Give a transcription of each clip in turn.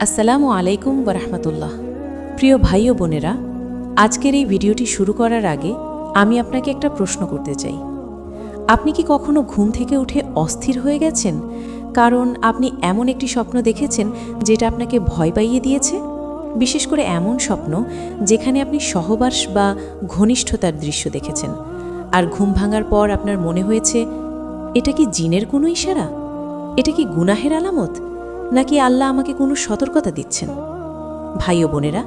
আসসালামু আলাইকুম ওরহমতুল্লাহ। প্রিয় ভাই ও বোনেরা, আজকের এই ভিডিওটি শুরু করার আগে আমি আপনাকে একটা প্রশ্ন করতে চাই। আপনি কি কখনো ঘুম থেকে উঠে অস্থির হয়ে গেছেন কারণ আপনি এমন একটি স্বপ্ন দেখেছেন যেটা আপনাকে ভয় পাইয়ে দিয়েছে? বিশেষ করে এমন স্বপ্ন যেখানে আপনি সহবাস বা ঘনিষ্ঠতার দৃশ্য দেখেছেন, আর ঘুম ভাঙার পর আপনার মনে হয়েছে এটা কি জিনের কোনো ইশারা, এটা কি গুনাহের আলামত, নাকি আল্লাহ আমাকে কোনো সতর্কতা দিচ্ছেন? ভাই ও বোনেরা,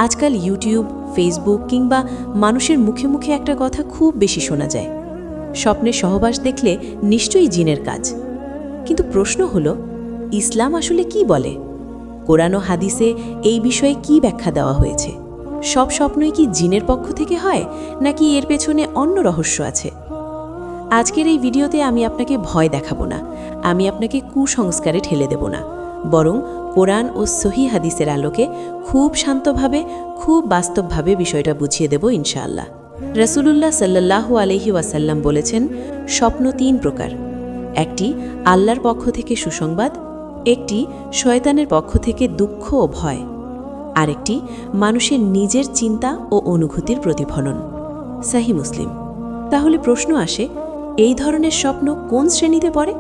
আজকাল ইউটিউব, ফেসবুক কিংবা মানুষের মুখে মুখে একটা কথা খুব বেশি শোনা যায়, স্বপ্নে সহবাস দেখলে নিশ্চয়ই জিনের কাজ। কিন্তু প্রশ্ন হলো, ইসলাম আসলে কি বলে? কোরআন ও হাদিসে এই বিষয়ে কি ব্যাখ্যা দেওয়া হয়েছে? সব স্বপ্নই কি জিনের পক্ষ থেকে হয়, নাকি এর পেছনে অন্য রহস্য আছে? আজকের এই ভিডিওতে আমি আপনাকে ভয় দেখাবো না, আমি আপনাকে কুসংস্কারে ঠেলে দেব না, বরং কোরআন ও সহিহ হাদিসের আলোকে খুব শান্তভাবে, খুব বাস্তবভাবে বিষয়টা বুঝিয়ে দেব ইনশাআল্লাহ। রাসূলুল্লাহ সাল্লাল্লাহু আলাইহি ওয়াসাল্লাম বলেছেন, স্বপ্ন তিন প্রকার। একটি আল্লাহর পক্ষ থেকে সুসংবাদ, একটি শয়তানের পক্ষ থেকে দুঃখ ও ভয়, আরেকটি মানুষের নিজের চিন্তা ও অনুভূতির প্রতিফলন। সহিহ মুসলিম। তাহলে প্রশ্ন আসে, এই ধরনের স্বপ্ন কোন শ্রেণীতে পড়ে?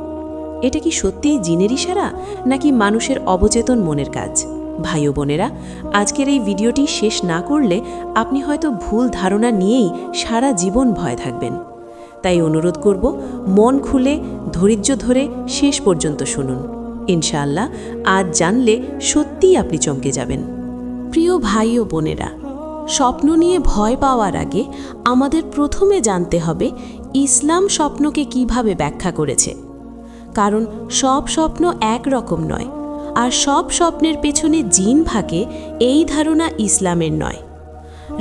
এটা কি সত্যিই জিনের ইশারা, নাকি মানুষের অবচেতন মনের কাজ? ভাই ও বোনেরা, আজকের এই ভিডিওটি শেষ না করলে আপনি হয়তো ভুল ধারণা নিয়েই সারা জীবন ভয় থাকবেন। তাই অনুরোধ করব, মন খুলে ধৈর্য ধরে শেষ পর্যন্ত শুনুন। ইনশাআল্লাহ আজ জানলে সত্যিই আপনি চমকে যাবেন। প্রিয় ভাই ও বোনেরা, স্বপ্ন নিয়ে ভয় পাওয়ার আগে আমাদের প্রথমে জানতে হবে ইসলাম স্বপ্নকে কিভাবে ব্যাখ্যা করেছে। কারণ সব স্বপ্ন একরকম নয়, আর সব স্বপ্নের পেছনে জিন থাকে এই ধারণা ইসলামের নয়।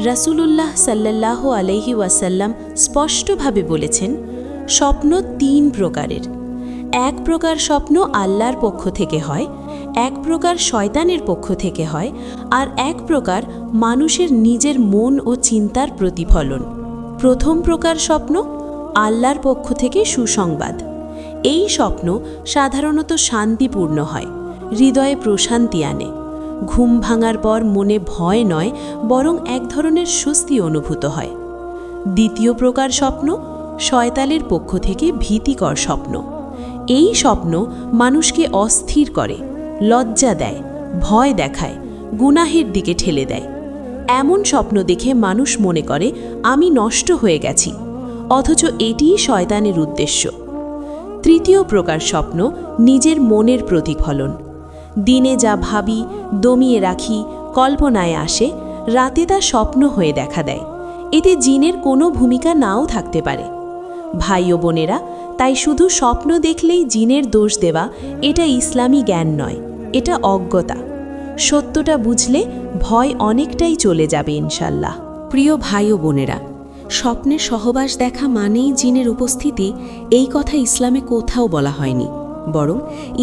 রাসূলুল্লাহ সাল্লাল্লাহু আলাইহি ওয়াসাল্লাম স্পষ্টভাবে বলেছেন, স্বপ্ন তিন প্রকারের। এক প্রকার স্বপ্ন আল্লাহর পক্ষ থেকে হয়, এক প্রকার শয়তানের পক্ষ থেকে হয়, আর এক প্রকার মানুষের নিজের মন ও চিন্তার প্রতিফলন। প্রথম প্রকার স্বপ্ন আল্লাহর পক্ষ থেকে সুসংবাদ। এই স্বপ্ন সাধারণত শান্তিপূর্ণ হয়, হৃদয়ে প্রশান্তি আনে। ঘুম ভাঙার পর মনে ভয় নয়, বরং এক ধরনের স্বস্তি অনুভূত হয়। দ্বিতীয় প্রকার স্বপ্ন শয়তানের পক্ষ থেকে ভীতিকর স্বপ্ন। এই স্বপ্ন মানুষকে অস্থির করে, লজ্জা দেয়, ভয় দেখায়, গুনাহের দিকে ঠেলে দেয়। এমন স্বপ্ন দেখে মানুষ মনে করে আমি নষ্ট হয়ে গেছি, অথচ এটিই শয়তানের উদ্দেশ্য। তৃতীয় প্রকার স্বপ্ন নিজের মনের প্রতিফলন। দিনে যা ভাবি, দমিয়ে রাখি, কল্পনায় আসে, রাতে তা স্বপ্ন হয়ে দেখা দেয়। এতে জিনের কোনো ভূমিকা নাও থাকতে পারে। ভাই ও বোনেরা, তাই শুধু স্বপ্ন দেখলেই জিনের দোষ দেওয়া এটা ইসলামী জ্ঞান নয়, এটা অজ্ঞতা। সত্যটা বুঝলে ভয় অনেকটাই চলে যাবে ইনশাল্লাহ। প্রিয় ভাই ও বোনেরা, স্বপ্নে সহবাস দেখা মানেই জিনের উপস্থিতি, এই কথা ইসলামে কোথাও বলা হয়নি। বরং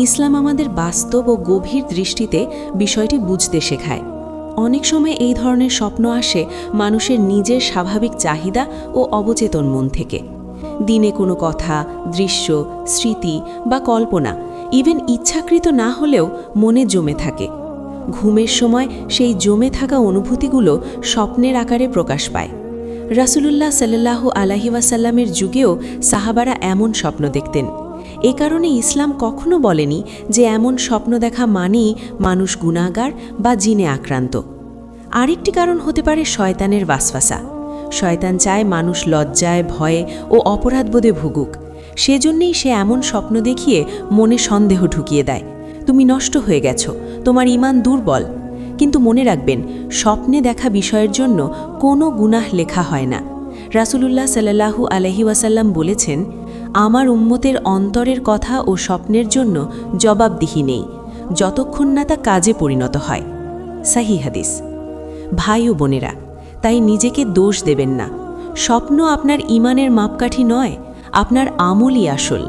ইসলাম আমাদের বাস্তব ও গভীর দৃষ্টিতে বিষয়টি বুঝতে শেখায়। অনেক সময় এই ধরনের স্বপ্ন আসে মানুষের নিজের স্বাভাবিক চাহিদা ও অবচেতন মন থেকে। দিনে কোনো কথা, দৃশ্য, স্মৃতি বা কল্পনা ইভেন ইচ্ছাকৃত না হলেও মনে জমে থাকে। ঘুমের সময় সেই জমে থাকা অনুভূতিগুলো স্বপ্নের আকারে প্রকাশ পায়। রাসূলুল্লাহ সাল্লাল্লাহু আলাইহি ওয়াসাল্লামের যুগেও সাহাবারা এমন স্বপ্ন দেখতেন। এ কারণে ইসলাম কখনো বলেনি যে এমন স্বপ্ন দেখা মানেই মানুষ গুনাহগার বা জিনে আক্রান্ত। আরেকটি কারণ হতে পারে শয়তানের ওয়াসওয়াসা। শয়তান চায় মানুষ লজ্জায়, ভয়ে ও অপরাধবোধে ভুগুক। সেজন্যেই সে এমন স্বপ্ন দেখিয়ে মনে সন্দেহ ঢুকিয়ে দেয়, তুমি নষ্ট হয়ে গেছো, তোমার ঈমান দুর্বল। কিন্তু মনে রাখবেন, স্বপ্নে দেখা বিষয়ের জন্য কোনো গুনাহ লেখা হয় না। রাসূলুল্লাহ সাল্লাল্লাহু আলাইহি ওয়াসাল্লাম বলেছেন, আমার উম্মতের অন্তরের কথা ও স্বপ্নের জন্য জবাবদিহি নেই, যতক্ষণ না তা কাজে পরিণত হয়। সহিহ হাদিস। ভাই ও বোনেরা, তাই নিজেকে দোষ দেবেন না। স্বপ্ন আপনার ঈমানের মাপকাঠি নয়, আপনার আমলই আসল।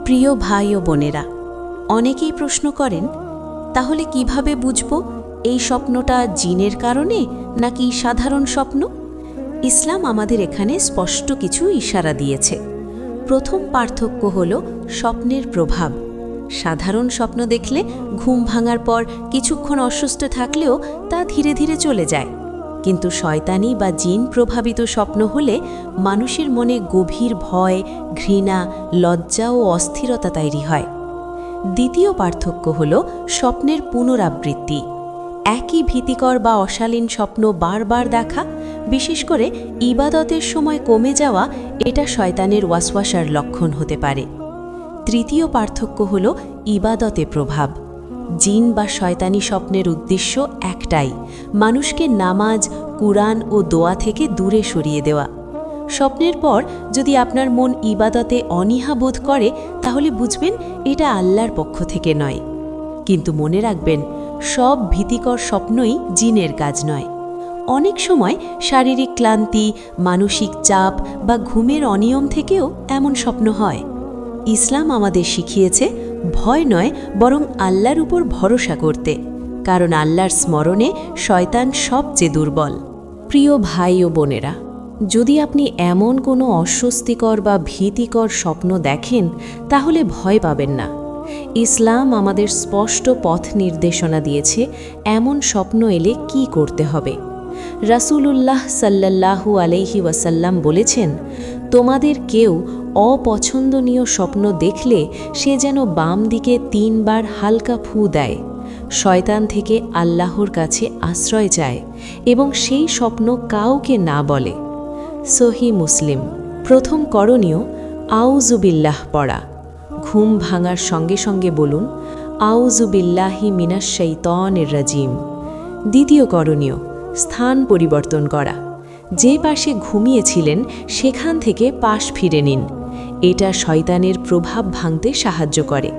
প্রিয় ভাই ও বোনেরা, অনেকেই প্রশ্ন করেন, তাহলে কিভাবে বুঝব এই স্বপ্নটা জিনের কারণে নাকি সাধারণ স্বপ্ন? ইসলাম আমাদের এখানে স্পষ্ট কিছু ইশারা দিয়েছে। প্রথম পার্থক্য হল স্বপ্নের প্রভাব। সাধারণ স্বপ্ন দেখলে ঘুম ভাঙার পর কিছুক্ষণ অসুস্থ থাকলেও তা ধীরে ধীরে চলে যায়, কিন্তু শয়তানি বা জিন প্রভাবিত স্বপ্ন হলে মানুষের মনে গভীর ভয়, ঘৃণা, লজ্জা ও অস্থিরতা তৈরি হয়। দ্বিতীয় পার্থক্য হল স্বপ্নের পুনরাবৃত্তি। একই ভীতিকর বা অশালীন স্বপ্ন বারবার দেখা, বিশেষ করে ইবাদতের সময় কমে যাওয়া, এটা শয়তানের ওয়াসওয়াসার লক্ষণ হতে পারে। তৃতীয় পার্থক্য হল ইবাদতে প্রভাব। জিন বা শয়তানি স্বপ্নের উদ্দেশ্য একটাই, মানুষকে নামাজ, কুরআন ও দোয়া থেকে দূরে সরিয়ে দেওয়া। স্বপ্নের পর যদি আপনার মন ইবাদতে অনীহা বোধ করে, তাহলে বুঝবেন এটা আল্লাহর পক্ষ থেকে নয়। কিন্তু মনে রাখবেন, সব ভীতিকর স্বপ্নই জিনের কাজ নয়। অনেক সময় শারীরিক ক্লান্তি, মানসিক চাপ বা ঘুমের অনিয়ম থেকেও এমন স্বপ্ন হয়। ইসলাম আমাদের শিখিয়েছে ভয় নয়, বরং আল্লাহর উপর ভরসা করতে, কারণ আল্লাহর স্মরণে শয়তান সবচেয়ে দুর্বল। প্রিয় ভাই ও বোনেরা, যদি আপনি এমন কোনো অস্বস্তিকর বা ভীতিকর স্বপ্ন দেখেন, তাহলে ভয় পাবেন না। ইসলাম আমাদের স্পষ্ট পথ নির্দেশনা দিয়েছে এমন স্বপ্ন এলে কি করতে হবে। রাসূলুল্লাহ সাল্লাল্লাহু আলাইহি ওয়াসাল্লাম বলেছেন, তোমাদের কেউ অপছন্দনীয় স্বপ্ন দেখলে সে যেন বাম দিকে 3 বার হালকা ফু দেয়, শয়তান থেকে আল্লাহর কাছে আশ্রয় চায় এবং সেই স্বপ্ন কাউকে না বলে। সহি মুসলিম। প্রথম করণীয় আউযু বিল্লাহ পড়া। ঘুম ভাঙার সঙ্গে সঙ্গে বলুন, আউযু বিল্লাহি মিনাশ শাইতানির রাজিম। দ্বিতীয় করণীয় স্থান পরিবর্তন করা। যে পাশে ঘুমিয়েছিলেন সেখান থেকে পাশ ফিরে নিন, এটা শয়তানের প্রভাব ভাঙতে সাহায্য করে।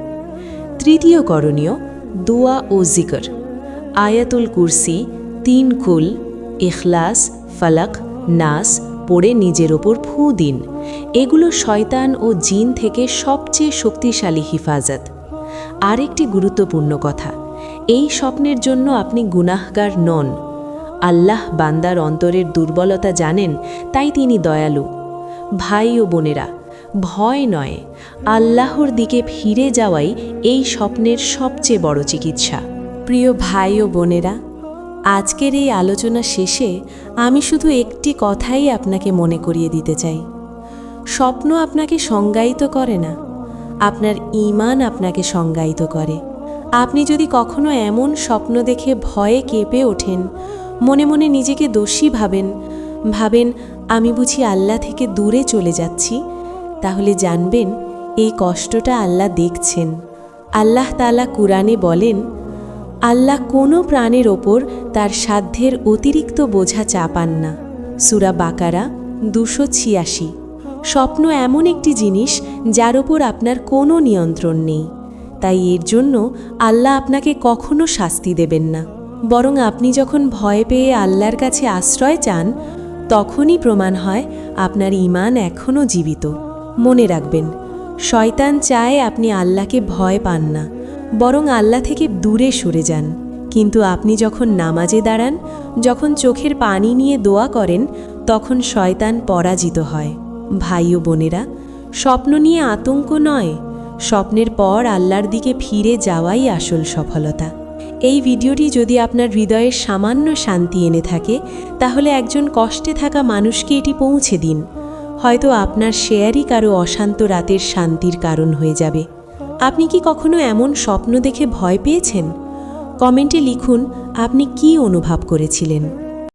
তৃতীয় করণীয় দোয়া ও জিকর। আয়াতুল কুরসি, 3 কুল, ইখলাস, ফালাক, নাস পড়ে নিজের ওপর ফু দিন। এগুলো শয়তান ও জিন থেকে সবচেয়ে শক্তিশালী হিফাজত। আরেকটি গুরুত্বপূর্ণ কথা, এই স্বপ্নের জন্য আপনি গুনাহগার নন। আল্লাহ বান্দার অন্তরের দুর্বলতা জানেন, তাই তিনি দয়ালু। ভাই ও বোনেরা, ভয় নয়, আল্লাহর দিকে ফিরে যাওয়াই এই স্বপ্নের সবচেয়ে বড় চিকিৎসা। প্রিয় ভাই ও বোনেরা, আজকের এই আলোচনা শেষে আমি শুধু একটি কথাই আপনাকে মনে করিয়ে দিতে চাই। স্বপ্ন আপনাকে সংজ্ঞায়িত করে না, আপনার ঈমান আপনাকে সংজ্ঞায়িত করে। আপনি যদি কখনো এমন স্বপ্ন দেখে ভয়ে কেঁপে ওঠেন, মনে মনে নিজেকে দোষী ভাবেন আমি বুঝি আল্লাহ থেকে দূরে চলে যাচ্ছি, তাহলে জানবেন এই কষ্টটা আল্লাহ দেখছেন। আল্লাহ তাআলা কুরআনে বলেন, আল্লাহ কোনো প্রাণের ওপর তার সাধ্যের অতিরিক্ত বোঝা চাপান না। সূরা বাকারা 286। স্বপ্ন এমন একটি জিনিস যার ওপর আপনার কোনো নিয়ন্ত্রণ নেই, তাই এর জন্য আল্লাহ আপনাকে কখনো শাস্তি দেবেন না। বরং আপনি যখন ভয় পেয়ে আল্লাহর কাছে আশ্রয় চান, তখনই প্রমাণ হয় আপনার ঈমান এখনও জীবিত। মনে রাখবেন, শয়তান চায় আপনি আল্লাহকে ভয় পান না, বরং আল্লাহ থেকে দূরে সরে যান। কিন্তু আপনি যখন নামাজে দাঁড়ান, যখন চোখের পানি নিয়ে দোয়া করেন, তখন শয়তান পরাজিত হয়। ভাই ও বোনেরা, স্বপ্ন নিয়ে আতঙ্ক নয়, স্বপ্নের পর আল্লাহর দিকে ফিরে যাওয়াই আসল সফলতা। এই ভিডিওটি যদি আপনার হৃদয়ের সামান্য শান্তি এনে থাকে, তাহলে একজন কষ্টে থাকা মানুষকে এটি পৌঁছে দিন। হয়তো আপনার শেয়ারই কারো অশান্ত রাতের শান্তির কারণ হয়ে যাবে। আপনি কি কখনো এমন স্বপ্ন দেখে ভয় পেয়েছেন? কমেন্টে লিখুন আপনি কি অনুভব করেছিলেন।